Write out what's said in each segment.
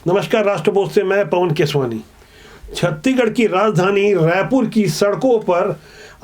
नमस्कार, राष्ट्रपोस्ट से मैं पवन केसवानी। छत्तीसगढ़ की राजधानी रायपुर की सड़कों पर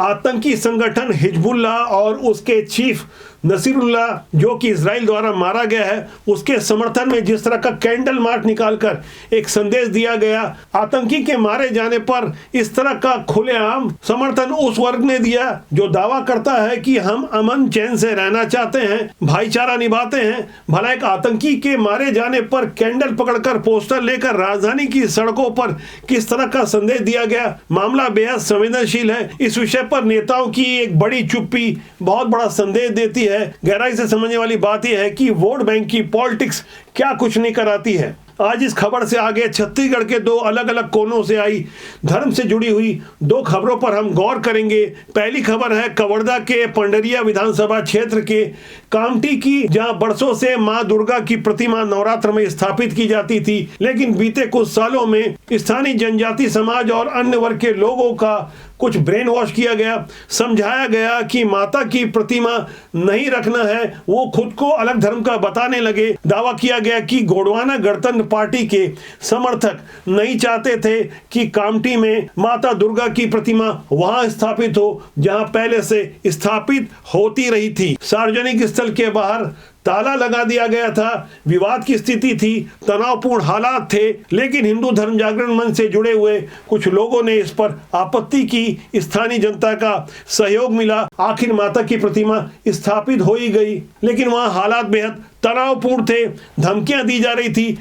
आतंकी संगठन हिजबुल्लाह और उसके चीफ नसीरुल्लाह, जो कि इजराइल द्वारा मारा गया है, उसके समर्थन में जिस तरह का कैंडल मार्च निकालकर एक संदेश दिया गया। आतंकी के मारे जाने पर इस तरह का खुलेआम समर्थन उस वर्ग ने दिया जो दावा करता है कि हम अमन चैन से रहना चाहते हैं, भाईचारा निभाते हैं। भला एक आतंकी के मारे जाने पर कैंडल पकड़कर पोस्टर लेकर राजधानी की सड़कों पर किस तरह का संदेश दिया गया? मामला बेहद संवेदनशील है। इस विषय पर नेताओं की एक बड़ी चुप्पी बहुत बड़ा संदेश देती है। गहराई से समझने वाली बात यह है कि वोट बैंक की पॉलिटिक्स क्या कुछ नहीं कराती है। आज इस खबर से आगे छत्तीसगढ़ के दो अलग अलग कोनों से आई धर्म से जुड़ी हुई दो खबरों पर हम गौर करेंगे। पहली खबर है कवर्धा के पंडरिया विधानसभा क्षेत्र के कामटी की, जहां बरसों से मां दुर्गा की प्रतिमा नवरात्र में स्थापित की जाती थी, लेकिन बीते कुछ सालों में स्थानीय जनजाति समाज और अन्य वर्ग के लोगों का कुछ ब्रेन वॉश किया गया। समझाया गया कि माता की प्रतिमा नहीं रखना है, वो खुद को अलग धर्म का बताने लगे। दावा किया गया कि गोंडवाना गणतंत्र पार्टी के समर्थक नहीं चाहते थे कि कामटी में माता दुर्गा की प्रतिमा वहां स्थापित हो जहां पहले से स्थापित होती रही थी। सार्वजनिक स्थल के बाहर ताला लगा दिया गया था। विवाद की स्थिति थी, तनावपूर्ण हालात थे, लेकिन हिंदू धर्म जागरण मंच से जुड़े हुए कुछ लोगों ने इस पर आपत्ति की। स्थानीय जनता का सहयोग मिला। आखिर माता की प्रतिमा स्थापित हो ही गई, लेकिन वहां हालात बेहद तनावपूर्ण थे। धमकियां दी जा रही थी।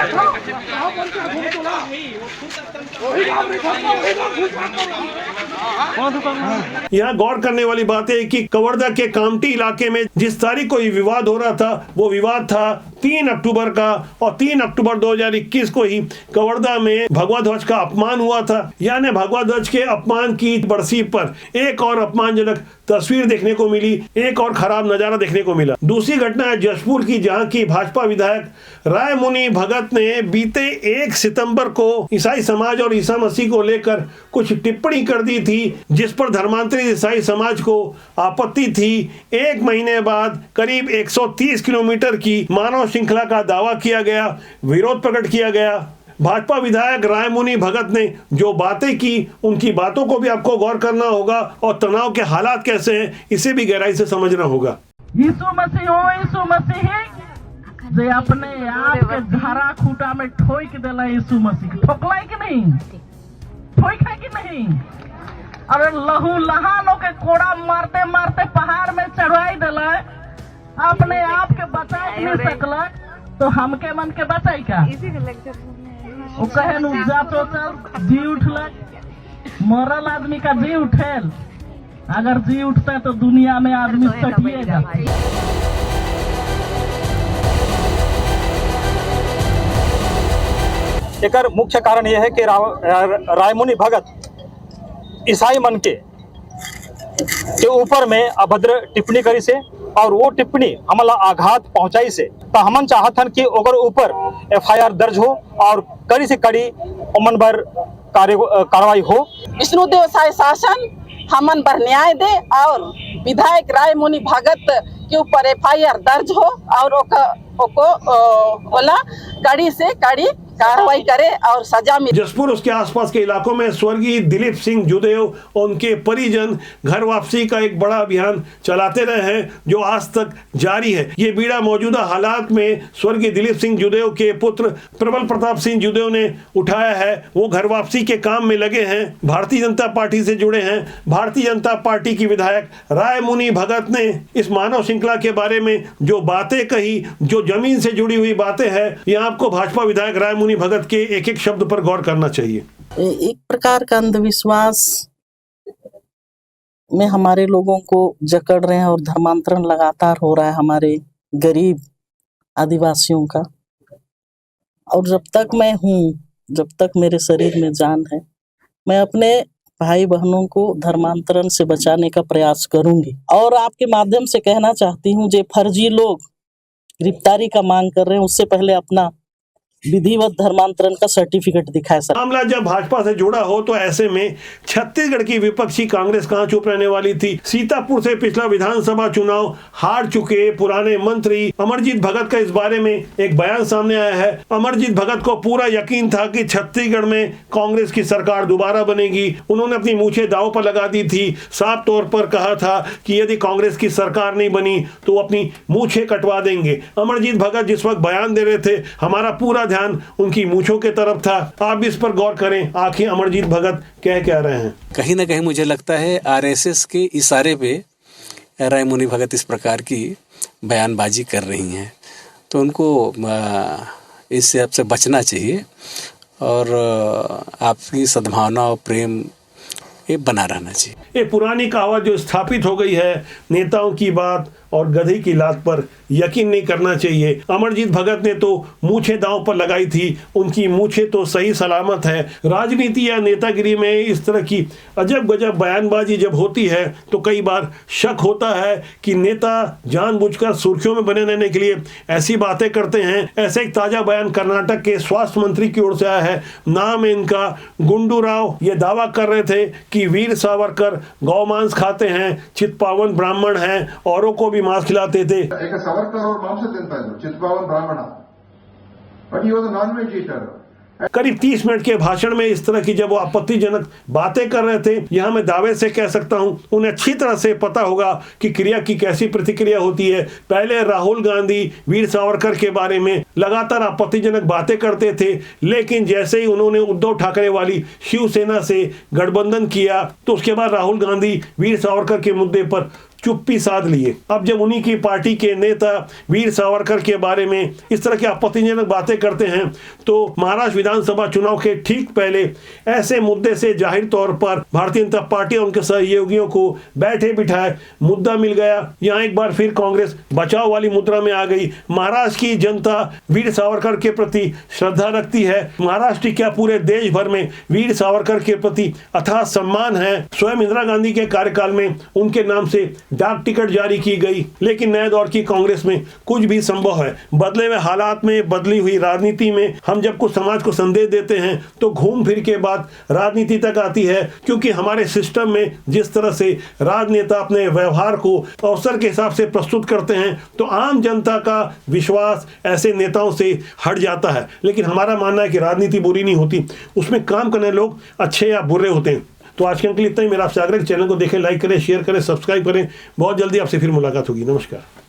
यहाँ गौर करने वाली बात है कि कवर्धा के कामटी इलाके में जिस तारीख को ये विवाद हो रहा था, वो विवाद था 3 अक्टूबर का, और 3 अक्टूबर 2021 को ही कवर्धा में भगवा ध्वज का अपमान हुआ था। यानी भगवा ध्वज के अपमान की बरसी पर एक और अपमानजनक तस्वीर देखने को मिली, एक और खराब नजारा देखने को मिला। दूसरी घटना है जशपुर की, जहां की भाजपा विधायक रायमुनि भगत ने बीते 1 सितंबर को ईसाई समाज और ईसा मसीह को लेकर कुछ टिप्पणी कर दी थी, जिस पर धर्मांतरित ईसाई समाज को आपत्ति थी। 1 महीने बाद करीब 130 किलोमीटर की मानव श्रृंखला का दावा किया गया, विरोध प्रकट किया गया। भाजपा विधायक रायमुनि भगत ने जो बातें की, उनकी बातों को भी आपको गौर करना होगा और तनाव के हालात कैसे हैं इसे भी गहराई से समझना होगा। यीशु मसीह हो, यीशु मसीह जे अपने आप के घरा खूटा में ठोक देला। यीशु मसीह ठोकला कि नहीं, ठोक है कि नहीं? अरे लहू लहानों के कोड़ा मारते मारते पहाड़ में चढ़ाई दिला, अपने आप के बचा नहीं सकला, तो हमके मन के बचाई क्या? वो कहे नु जाचो चल जी उठलक। मरल आदमी का जी उठेल, अगर जी उठता है तो दुनिया में आदमी सटिएगा। एकर मुख्य कारण यह है कि रायमुनि भगत ईसाई मन के ऊपर में अभद्र टिप्पणी करी से, और वो टिप्पणी हमला आघात पहुंचाई से, तो हमन चाहत हन कि ओकर ऊपर FIR दर्ज हो और कड़ी से कड़ी ओमन पर कार्रवाई हो। विष्णुदेव साई शासन हमन पर न्याय दे और विधायक रायमुनि भगत के ऊपर FIR दर्ज हो और ओला कड़ी से कड़ी कार्रवाई करे और सजा मिले। जसपुर उसके आसपास के इलाकों में स्वर्गीय दिलीप सिंह जुदेव और उनके परिजन घर वापसी का एक बड़ा अभियान चलाते रहे हैं, जो आज तक जारी है। ये बीड़ा मौजूदा हालात में स्वर्गीय दिलीप सिंह जुदेव के पुत्र प्रबल प्रताप सिंह जुदेव ने उठाया है। वो घर वापसी के काम में लगे हैं, भारतीय जनता पार्टी से जुड़े हैं। भारतीय जनता पार्टी की विधायक रायमुनि भगत ने इस मानव श्रृंखला के बारे में जो बातें कही, जो जमीन से जुड़ी हुई बातें हैं, यहाँ आपको भाजपा विधायक रायमुनि भगत के एक एक शब्द पर गौर करना चाहिए। एक प्रकार का अंधविश्वास में हमारे लोगों को जकड़ रहे हैं और धर्मांतरण लगातार हो रहा है हमारे गरीब आदिवासियों का। और जब तक मैं हूँ, जब तक मेरे शरीर में जान है, मैं अपने भाई बहनों को धर्मांतरण से बचाने का प्रयास करूंगी। और आपके माध्यम से कहना चाहती हूँ, जो फर्जी लोग गिरफ्तारी का मांग कर रहे हैं, उससे पहले अपना विधिवत धर्मांतरण का सर्टिफिकेट दिखाए सर। मामला जब भाजपा से जुड़ा हो तो ऐसे में छत्तीसगढ़ की विपक्षी कांग्रेस कहां चुप रहने वाली थी। सीतापुर से पिछला विधानसभा चुनाव हार चुके पुराने मंत्री अमरजीत भगत का इस बारे में एक बयान सामने आया है। अमरजीत भगत को पूरा यकीन था कि छत्तीसगढ़ में कांग्रेस की सरकार दोबारा बनेगी। उन्होंने अपनी मूछें दांव पर लगा दी थी। साफ तौर पर कहा था कि यदि कांग्रेस की सरकार नहीं बनी तो अपनी मूछें कटवा देंगे। अमरजीत भगत जिस वक्त बयान दे रहे थे, हमारा पूरा ध्यान उनकी मूछों के तरफ था। आप इस पर गौर करें, आखिर अमरजीत भगत कह रहे हैं। कहीं ना कहीं मुझे लगता है आरएसएस के इशारे पे रायमुनि भगत इस प्रकार की बयानबाजी कर रही हैं, तो उनको इससे आपसे बचना चाहिए और आपकी सद्भावना और प्रेम ये बना रहना चाहिए। ये पुरानी कहावत जो स्थापित हो गई है, नेताओं की बात और गधे की लात पर यकीन नहीं करना चाहिए। अमरजीत भगत ने तो मूछें दांव पर लगाई थी, उनकी मूछें तो सही सलामत है। राजनीति या नेतागिरी में इस तरह की अजब गजब बयानबाजी जब होती है तो कई बार शक होता है कि नेता जानबूझकर सुर्खियों में बने रहने के लिए ऐसी बातें करते हैं। ऐसे एक ताजा बयान कर्नाटक के स्वास्थ्य मंत्री की ओर से आया है। नाम है इनका गुंडू राव। ये दावा कर रहे थे कि वीर सावरकर गौमांस खाते हैं, चितपावन ब्राह्मण हैं, औरों को मांस खिलाते थे। एक सावरकर और मांस तिंता इद्रु Chitpavan Brahmin, but he was a non veg eater. करीब 30 मिनट के भाषण में इस तरह की जब वो आपत्तिजनक बातें कर रहे थे, यहां मैं दावे से कह सकता हूं उन्हें अच्छी तरह से पता होगा कि क्रिया की कैसी प्रतिक्रिया होती है। पहले राहुल गांधी वीर सावरकर के बारे में लगातार आपत्तिजनक बातें करते थे, लेकिन जैसे ही उन्होंने उद्धव ठाकरे वाली शिवसेना से गठबंधन किया तो उसके बाद राहुल गांधी वीर सावरकर के मुद्दे पर चुप्पी साध लिए। अब जब उन्हीं की पार्टी के नेता वीर सावरकर के बारे में इस तरह की आपत्तिजनक बातें करते हैं तो महाराष्ट्र विधानसभा चुनाव के ठीक पहले ऐसे मुद्दे से जाहिर तौर पर भारतीय जनता पार्टी और उनके सहयोगियों को बैठे बिठाए मुद्दा मिल गया। यहाँ एक बार फिर कांग्रेस बचाव वाली मुद्रा में आ गई। महाराष्ट्र की जनता वीर सावरकर के प्रति श्रद्धा रखती है। महाराष्ट्र क्या पूरे देश भर में वीर सावरकर के प्रति अथाह सम्मान है। स्वयं इंदिरा गांधी के कार्यकाल में उनके नाम से डाक टिकट जारी की गई। लेकिन नए दौर की कांग्रेस में कुछ भी संभव है। बदले हुए हालात में, बदली हुई राजनीति में हम जब कुछ समाज को संदेश देते हैं तो घूम फिर के बात राजनीति तक आती है, क्योंकि हमारे सिस्टम में जिस तरह से राजनेता अपने व्यवहार को अवसर के हिसाब से प्रस्तुत करते हैं तो आम जनता का विश्वास ऐसे नेताओं से हट जाता है। लेकिन हमारा मानना है कि राजनीति बुरी नहीं होती, उसमें काम करने लोग अच्छे या बुरे होते हैं। तो आज के अंक इतना ही। मेरा आपसे आग्रह, चैनल को देखें, लाइक करें, शेयर करें, सब्सक्राइब करें। बहुत जल्दी आपसे फिर मुलाकात होगी। नमस्कार।